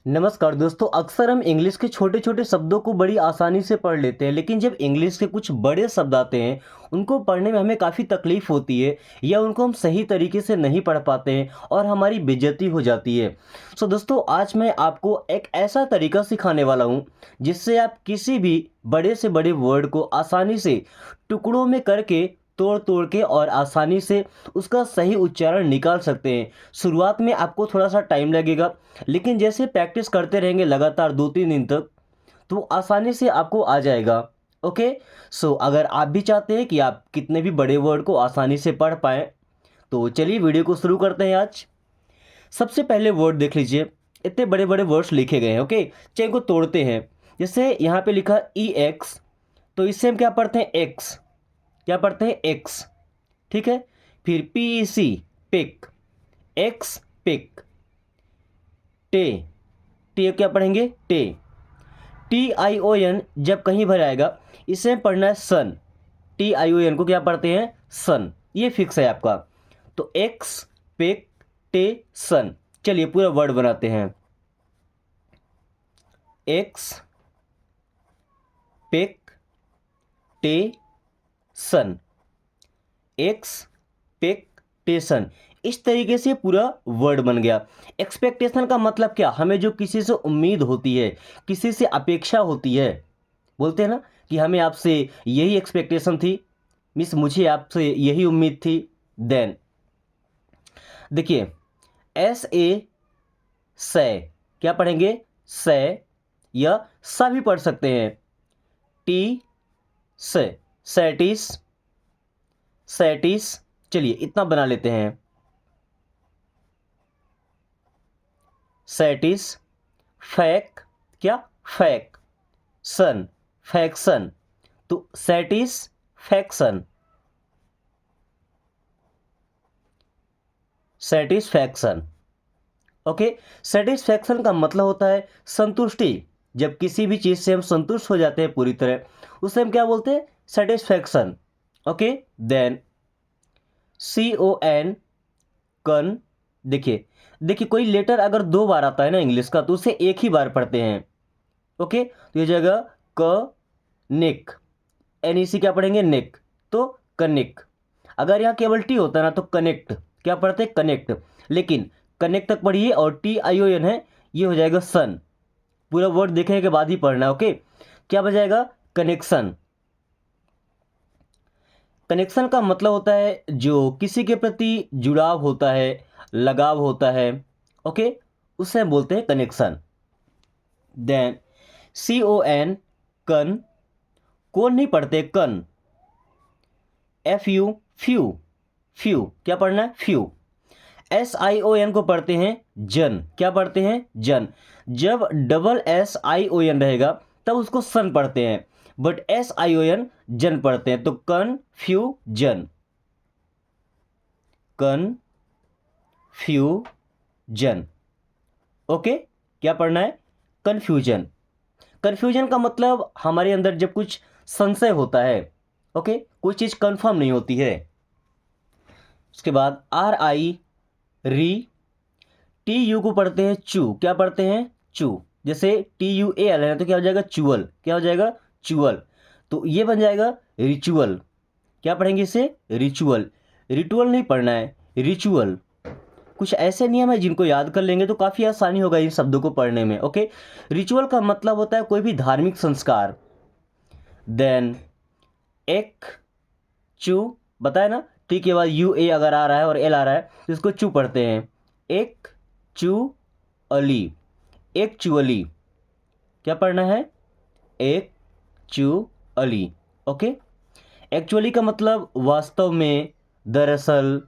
नमस्कार दोस्तों। अक्सर हम इंग्लिश के छोटे छोटे शब्दों को बड़ी आसानी से पढ़ लेते हैं, लेकिन जब इंग्लिश के कुछ बड़े शब्द आते हैं उनको पढ़ने में हमें काफ़ी तकलीफ होती है या उनको हम सही तरीके से नहीं पढ़ पाते हैं और हमारी बेइज्जती हो जाती है। सो दोस्तों, आज मैं आपको एक ऐसा तरीका सिखाने वाला हूँ जिससे आप किसी भी बड़े से बड़े वर्ड को आसानी से टुकड़ों में करके तोड़ तोड़ के और आसानी से उसका सही उच्चारण निकाल सकते हैं। शुरुआत में आपको थोड़ा सा टाइम लगेगा, लेकिन जैसे प्रैक्टिस करते रहेंगे लगातार 2-3 दिन तक, तो आसानी से आपको आ जाएगा। ओके। सो अगर आप भी चाहते हैं कि आप कितने भी बड़े वर्ड को आसानी से पढ़ पाएँ, तो चलिए वीडियो को शुरू करते हैं आज। सबसे पहले वर्ड देख लीजिए। इतने बड़े बड़े वर्ड्स लिखे गए हैं। ओके, चलिए इनको तोड़ते हैं। जैसे यहाँ पे लिखा ई एक्स, तो इससे हम क्या पढ़ते हैं? एक्स। क्या पढ़ते हैं? एक्स। ठीक है। फिर पी ई सी, पिक, एक्स पिक। टे, टी क्या पढ़ेंगे? टे। टी आई ओ एन जब कहीं भर आएगा, इसे पढ़ना है सन। टी आई ओ एन को क्या पढ़ते हैं? सन। ये फिक्स है आपका। तो एक्स पिक टे सन। चलिए पूरा वर्ड बनाते हैं। एक्स पिक टे सन। एक्स पिक टे सन। इस तरीके से पूरा वर्ड बन गया। एक्सपेक्टेशन का मतलब क्या? हमें जो किसी से उम्मीद होती है, किसी से अपेक्षा होती है, बोलते हैं ना कि हमें आपसे यही एक्सपेक्टेशन थी, मिस मुझे आपसे यही उम्मीद थी। देन देखिए, एस ए से, क्या पढ़ेंगे? से, या सा भी पढ़ सकते हैं। टी से, सैटिस, सैटिस। चलिए इतना बना लेते हैं। सैटिस। फैक, क्या? फैक सन, फैक्शन। तो satisfaction, satisfaction. Okay. Satisfaction का मतलब होता है संतुष्टि। जब किसी भी चीज़ से हम संतुष्ट हो जाते हैं पूरी तरह, उसे हम क्या बोलते हैं? Satisfaction. Okay. Then C O N, कन। देखिए, देखिए कोई लेटर अगर 2 बार आता है ना इंग्लिश का, तो उसे एक ही बार पढ़ते हैं। ओके, तो ये जगह क निक, एन ई सी क्या पढ़ेंगे? निक। तो कनिक। अगर यहाँ केवल टी होता है ना, तो कनेक्ट, क्या पढ़ते हैं? कनेक्ट। लेकिन कनेक्ट तक पढ़िए और टी आई ओ एन है, ये हो जाएगा सन। पूरा वर्ड देखने के बाद ही पढ़ना है। ओके, क्या बन जाएगा? कनेक्शन। कनेक्शन का मतलब होता है जो किसी के प्रति जुड़ाव होता है, लगाव होता है। ओके, उसे हम बोलते हैं connection. Then C O N, कन। कौन नहीं पढ़ते? कन। एफ यू, फ्यू, फ्यू। क्या पढ़ना है? फ्यू। एस आई ओ एन को पढ़ते हैं जन। क्या पढ़ते हैं? जन। जब double S I O N रहेगा तब उसको सन पढ़ते हैं, but S I O N जन पढ़ते हैं। तो कन फ्यू जन, कन फ्यू जन। ओके, क्या पढ़ना है? कन्फ्यूजन। कन्फ्यूजन का मतलब हमारे अंदर जब कुछ संशय होता है। ओके, कोई चीज़ कंफर्म नहीं होती है। उसके बाद आर आई, री। टी यू को पढ़ते हैं चू। क्या पढ़ते हैं? चू। जैसे टी यू ए एल है तो क्या हो जाएगा? चुअल। क्या हो जाएगा? चुअल। तो ये बन जाएगा रिचुअल। क्या पढ़ेंगे इसे? रिचुअल। रिचुअल नहीं पढ़ना है, रिचुअल। कुछ ऐसे नियम है जिनको याद कर लेंगे तो काफ़ी आसानी होगा इन शब्दों को पढ़ने में। ओके। रिचुअल का मतलब होता है कोई भी धार्मिक संस्कार। देन एक, चू, बताया ना? टी के बाद यू ए अगर आ रहा है और एल आ रहा है तो इसको चू पढ़ते हैं। एक चू अली, एक चुअली। क्या पढ़ना है? एक चू अली। ओके। एक्चुअली का मतलब वास्तव में, दरअसल।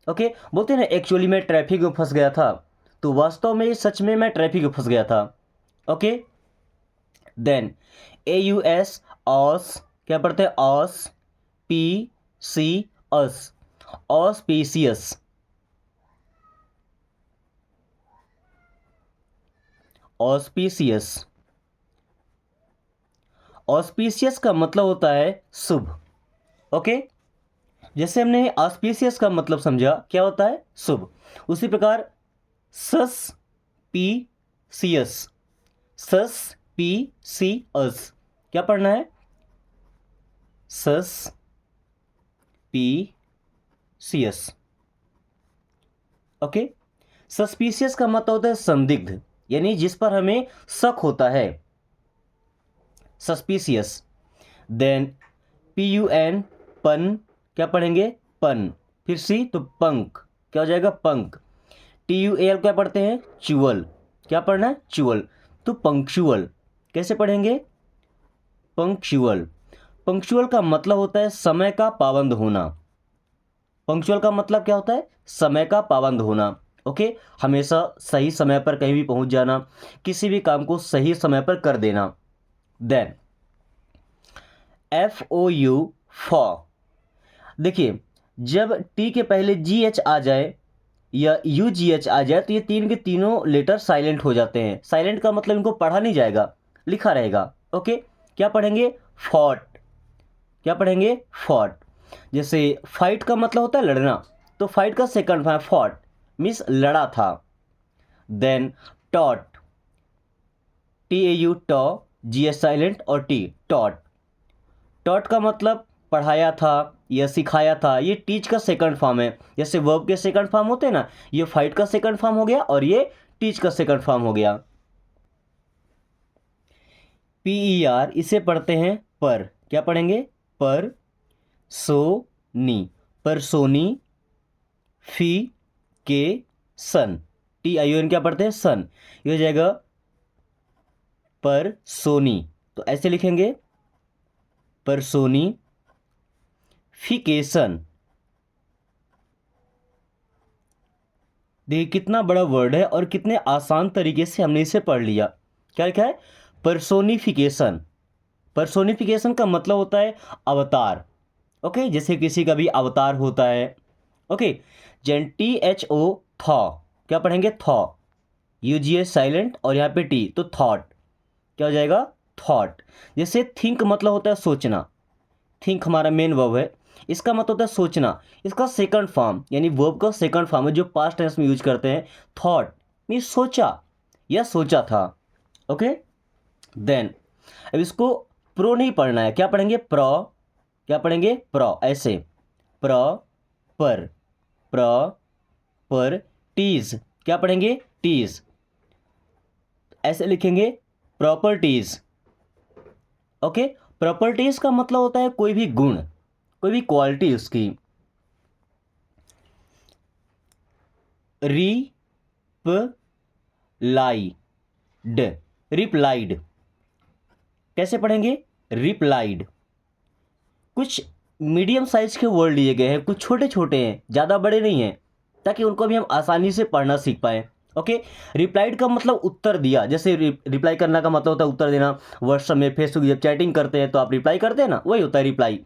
ओके, बोलते हैं ना एक्चुअली मैं ट्रैफिक में फंस गया था, तो वास्तव में सच में मैं ट्रैफिक में फंस गया था। ओके। देन ए यू एस, ऑस। क्या पढ़ते हैं? ऑस, पी सी अस, ऑस्पीसियस। ऑस्पीसियस। ऑस्पीसियस का मतलब होता है शुभ। ओके। जैसे हमने ऑस्पीसियस का मतलब समझा क्या होता है? शुभ, उसी प्रकार सस, पी सियस, सस्पिशियस, क्या पढ़ना है? सस्पिशियस। ओके, सस्पिशियस का मतलब होता है संदिग्ध, यानी जिस पर हमें शक होता है, सस्पिशियस। देन PUN, पन, क्या पढ़ेंगे? पन। फिर सी तो पंख, क्या हो जाएगा? पंख। TUAL क्या पढ़ते हैं? च्युअल, क्या पढ़ना है? च्युअल। तो पंक्चुअल कैसे पढ़ेंगे? पंक्चुअल। पंक्चुअल का मतलब होता है समय का पाबंद होना। पंक्चुअल का मतलब क्या होता है? समय का पाबंद होना। ओके, हमेशा सही समय पर कहीं भी पहुंच जाना, किसी भी काम को सही समय पर कर देना। देन FOU, फॉ। देखिए, जब टी के पहले GH आ जाए या UGH आ जाए तो ये तीन के तीनों लेटर साइलेंट हो जाते हैं। साइलेंट का मतलब इनको पढ़ा नहीं जाएगा, लिखा रहेगा। ओके, क्या पढ़ेंगे? फॉट, क्या पढ़ेंगे? फॉट। जैसे फाइट का मतलब होता है लड़ना, तो फाइट का सेकंड फॉर्म फॉट, मीन्स लड़ा था। देन टॉट, TAU, टॉ, GH साइलेंट और टी, टॉट। टॉट का मतलब पढ़ाया था या सिखाया था, ये टीच का सेकंड फॉर्म है। जैसे वर्ब के सेकंड फॉर्म होते हैं ना, ये फाइट का सेकंड फॉर्म हो गया और ये टीच का सेकंड फॉर्म हो गया। PER, इसे पढ़ते हैं पर, क्या पढ़ेंगे? पर सो नी, परसोनी। फी के सन, TION, क्या पढ़ते हैं? सन। ये हो जाएगा पर सोनी, तो ऐसे लिखेंगे परसोनिफिकेशन। देखिए कितना बड़ा वर्ड है और कितने आसान तरीके से हमने इसे पढ़ लिया। क्या लिखा है? परसोनिफिकेशन। परसोनिफिकेशन का मतलब होता है अवतार। ओके, जैसे किसी का भी अवतार होता है। ओके, THO, थॉ, क्या पढ़ेंगे? थॉ। UGH साइलेंट और यहाँ पे टी, तो थॉट, क्या हो जाएगा? थॉट। जैसे थिंक मतलब होता है सोचना, थिंक हमारा मेन वर्ब है, इसका मतलब होता है सोचना। इसका सेकंड फॉर्म यानी वर्ब का सेकंड फॉर्म है जो पास्ट टेंस में यूज करते हैं, थॉट, मीन सोचा या सोचा था। ओके, देन अब इसको प्रो नहीं पढ़ना है, क्या पढ़ेंगे? प्रो, क्या पढ़ेंगे? प्रो, ऐसे प्र, पर, प्र, पर, टीज, क्या पढ़ेंगे? टीज, ऐसे लिखेंगे प्रॉपर्टीज। ओके, प्रॉपर्टीज का मतलब होता है कोई भी गुण, कोई भी क्वालिटी उसकी। रिप्लाइड, रिप्लाइड कैसे पढ़ेंगे? रिप्लाइड। कुछ मीडियम साइज के वर्ड लिए गए हैं, कुछ छोटे छोटे हैं, ज़्यादा बड़े नहीं हैं, ताकि उनको भी हम आसानी से पढ़ना सीख पाएँ। ओके, रिप्लाइड का मतलब उत्तर दिया। जैसे रिप्लाई करना का मतलब होता है उत्तर देना। व्हाट्सएप में, फेसबुक जब चैटिंग करते हैं तो आप रिप्लाई करते हैं ना, वही होता है रिप्लाई।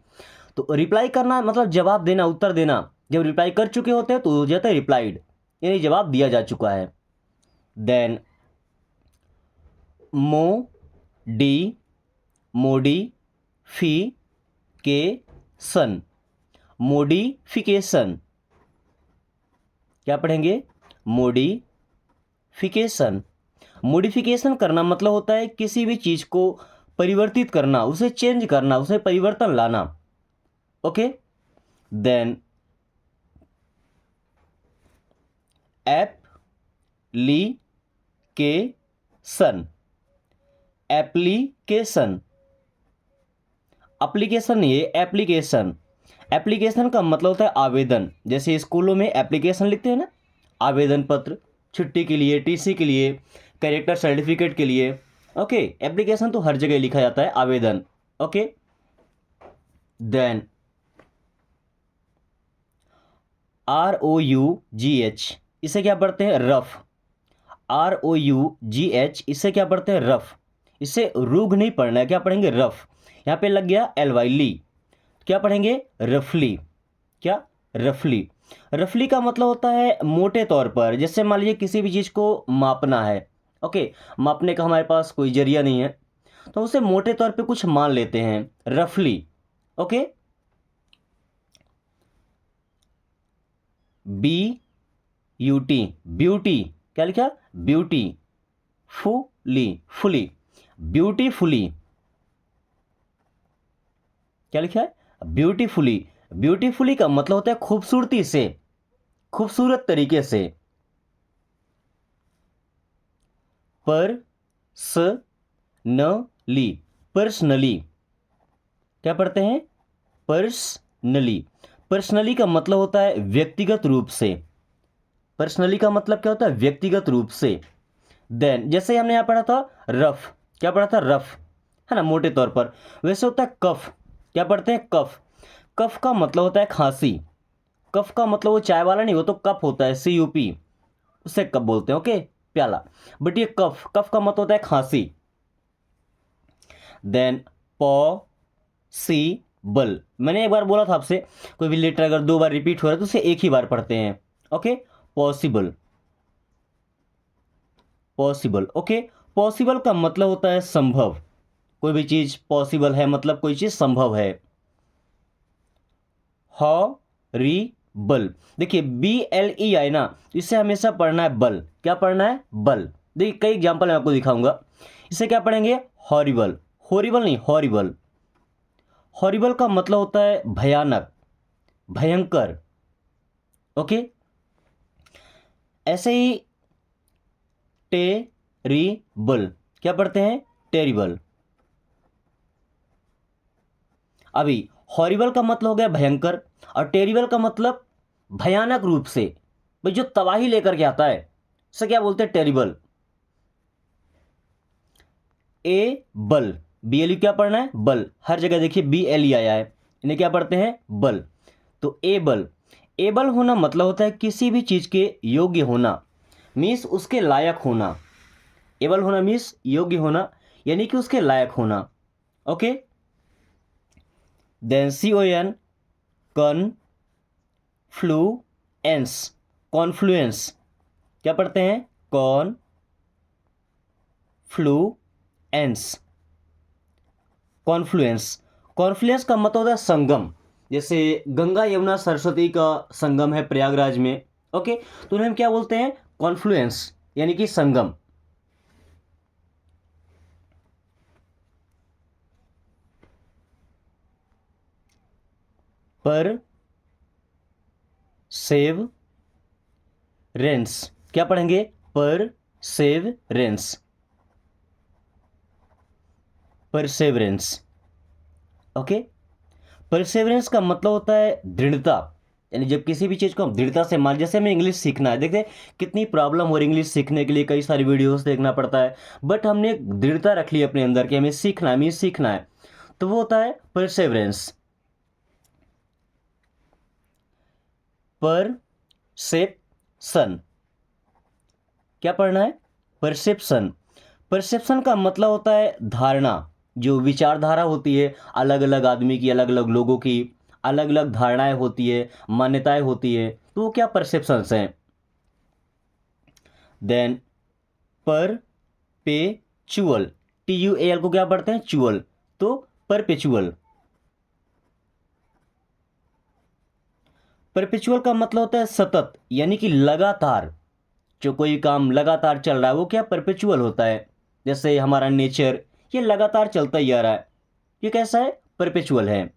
तो रिप्लाई करना मतलब जवाब देना, उत्तर देना। जब रिप्लाई कर चुके होते हैं तो हो जाता है रिप्लाइड, यानी जवाब दिया जा चुका है। देन मोडी, मोडिफिकेशन, मोडिफिकेशन, क्या पढ़ेंगे? मोडिफिकेशन। मोडिफिकेशन करना मतलब होता है किसी भी चीज को परिवर्तित करना, उसे चेंज करना, उसे परिवर्तन लाना। Okay, then application, application, application नहीं है, एप्लीकेशन। एप्लीकेशन का मतलब होता है आवेदन। जैसे स्कूलों में एप्लीकेशन लिखते हैं ना, आवेदन पत्र, छुट्टी के लिए, TC के लिए, कैरेक्टर सर्टिफिकेट के लिए। ओके, एप्लीकेशन तो हर जगह लिखा जाता है, आवेदन। ओके, देन ROUGH, इसे क्या पढ़ते हैं? रफ। ROUGH, इसे क्या पढ़ते हैं? रफ। इसे रूग नहीं पढ़ना है, क्या पढ़ेंगे? रफ। यहाँ पे लग गया LY, ली, क्या पढ़ेंगे? रफली, क्या? रफली। रफली का मतलब होता है मोटे तौर पर। जैसे मान लीजिए किसी भी चीज़ को मापना है। ओके, मापने का हमारे पास कोई जरिया नहीं है, तो उसे मोटे तौर पे कुछ मान लेते हैं, रफली। ओके, BUT, ब्यूटी, क्या लिखा? ब्यूटी। फुली, फुली, ब्यूटीफुली, क्या लिखा है? ब्यूटीफुली। ब्यूटीफुली का मतलब होता है खूबसूरती से, खूबसूरत तरीके से। पर्सनली, पर्सनली, क्या पढ़ते हैं? पर्सनली। पर्सनली का मतलब होता है व्यक्तिगत रूप से। पर्सनली का मतलब क्या होता है? व्यक्तिगत रूप से। देन जैसे हमने यहाँ पढ़ा था रफ, क्या पढ़ा था? रफ, है ना, मोटे तौर पर। वैसे होता है कफ, क्या पढ़ते हैं? कफ। कफ का मतलब होता है खांसी। कफ का मतलब वो चाय वाला नहीं, वो तो कप होता है, CUP, उससे कप बोलते हैं, ओके, प्याला। बट ये कफ, कफ का मतलब होता है खांसी। देन पॉसिबल, मैंने एक बार बोला था आपसे, कोई भी लेटर अगर 2 बार रिपीट हो रहा है तो उसे एक ही बार पढ़ते हैं, okay. Possible, possible, okay. Possible का मतलब होता है संभव। कोई भी चीज पॉसिबल है मतलब कोई चीज संभव है। हॉरिबल, देखिए BLEI ना, इसे हमेशा पढ़ना है बल। क्या पढ़ना है? बल। देखिए कई एग्जांपल मैं आपको दिखाऊंगा। इसे क्या पढ़ेंगे? हॉरिबल, हॉरिबल नहीं, हॉरिबल। हॉरिबल का मतलब होता है भयानक, भयंकर, ओके। ऐसे ही टेरिबल, क्या पढ़ते हैं? टेरिबल। अभी हॉरिबल का मतलब हो गया भयंकर, और टेरिबल का मतलब भयानक रूप से, भाई जो तबाही लेकर के आता है, उसे क्या बोलते हैं? टेरिबल। ए बल, BLE क्या पढ़ना है? बल। हर जगह देखिए BLE आया है, इन्हें क्या पढ़ते हैं? बल। तो एबल, एबल होना मतलब होता है किसी भी चीज के योग्य होना, मीन्स उसके लायक होना। एबल होना मीन्स योग्य होना, यानी कि उसके लायक होना, okay. Then CON, confluence, confluence, क्या पढ़ते हैं? Confluence, Confluence. कॉन्फ्लुएंस का मतलब होता है संगम। जैसे गंगा यमुना सरस्वती का संगम है प्रयागराज में, ओके, तो उन्हें हम क्या बोलते हैं? कॉन्फ्लुएंस, यानी कि संगम। पर सेव रेंस, क्या पढ़ेंगे? पर save Reigns, Perseverance, okay. Perseverance का मतलब होता है दृढ़ता, यानी जब किसी भी चीज़ को हम दृढ़ता से मान, जैसे हमें इंग्लिश सीखना है, देखते कितनी प्रॉब्लम हो रही इंग्लिश सीखने के लिए, कई सारी वीडियोस देखना पड़ता है, बट हमने एक दृढ़ता रख ली अपने अंदर कि हमें सीखना है, हमें सीखना है, तो वो होता है परसेवरेंस। परसेप्शन, क्या पढ़ना है? परसेप्शन। परसेप्शन का मतलब होता है धारणा, जो विचारधारा होती है, अलग अलग आदमी की, अलग अलग लोगों की अलग अलग धारणाएं होती है, मान्यताएं होती है, तो वो क्या परसेप्शंस हैं। देन परपेचुअल, TUAL को क्या पढ़ते हैं? चुअल, तो परपेचुअल। परपेचुअल का मतलब होता है सतत, यानी कि लगातार, जो कोई काम लगातार चल रहा है वो क्या? परपेचुअल होता है। जैसे हमारा नेचर, ये लगातार चलता ही आ रहा है, ये कैसा है? परपेचुअल है,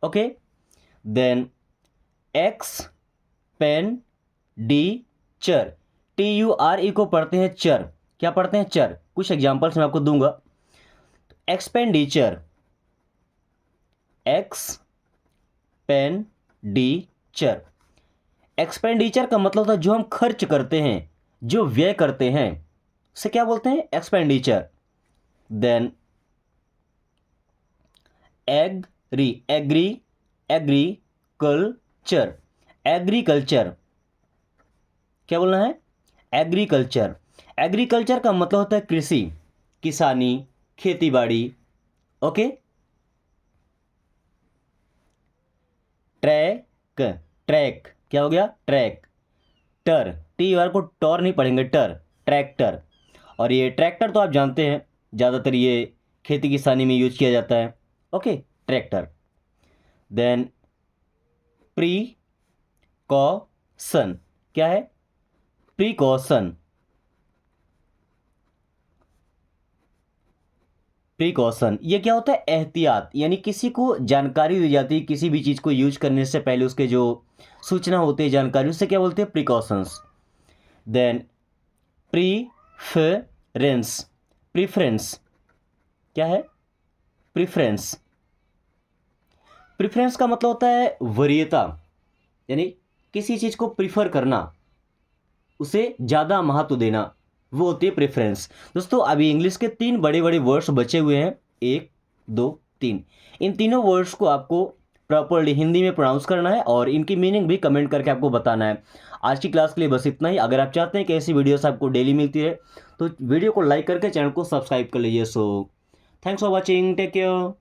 okay. Then expenditure, TURE को पढ़ते हैं चर, क्या पढ़ते हैं? चर। कुछ एग्जांपल्स मैं आपको दूंगा। एक्सपेंडिचर, एक्सपेंडिचर, एक्सपेंडिचर का मतलब होता है जो हम खर्च करते हैं, जो व्यय करते हैं, उसे क्या बोलते हैं? एक्सपेंडिचर। देन एग्री, एग्री, एग्रीकल्चर, एग्रीकल्चर, क्या बोलना है? एग्रीकल्चर। एग्रीकल्चर का मतलब होता है कृषि, किसानी, खेती बाड़ी, ओके। ट्रैक, ट्रैक, क्या हो गया? ट्रैक। टर, TUR को टॉर नहीं पढ़ेंगे, टर, ट्रैक्टर। और ये ट्रैक्टर तो आप जानते हैं, ज़्यादातर ये खेती किसानी में यूज किया जाता है, ओके, ट्रैक्टर। देन प्रीकॉशन, क्या है? प्रीकॉशन, प्रिकॉशन, ये क्या होता है? एहतियात, यानी किसी को जानकारी दी जाती है किसी भी चीज़ को यूज करने से पहले, उसके जो सूचना होती है, जानकारी, उससे क्या बोलते हैं? प्रिकॉशंस। देन प्रीफरेंस, प्रीफरेंस क्या है? प्रीफरेंस, प्रीफरेंस का मतलब होता है वरीयता, यानी किसी चीज़ को प्रीफर करना, उसे ज़्यादा महत्व देना, वो होती है प्रेफरेंस। दोस्तों अभी इंग्लिश के 3 बड़े बड़े वर्ड्स बचे हुए हैं, 1 2 3। इन तीनों वर्ड्स को आपको प्रॉपरली हिंदी में प्रोनाउंस करना है और इनकी मीनिंग भी कमेंट करके आपको बताना है। आज की क्लास के लिए बस इतना ही। अगर आप चाहते हैं कि ऐसी वीडियोस आपको डेली मिलती रहे तो वीडियो को लाइक करके चैनल को सब्सक्राइब कर लीजिए। So thanks for watching, take care.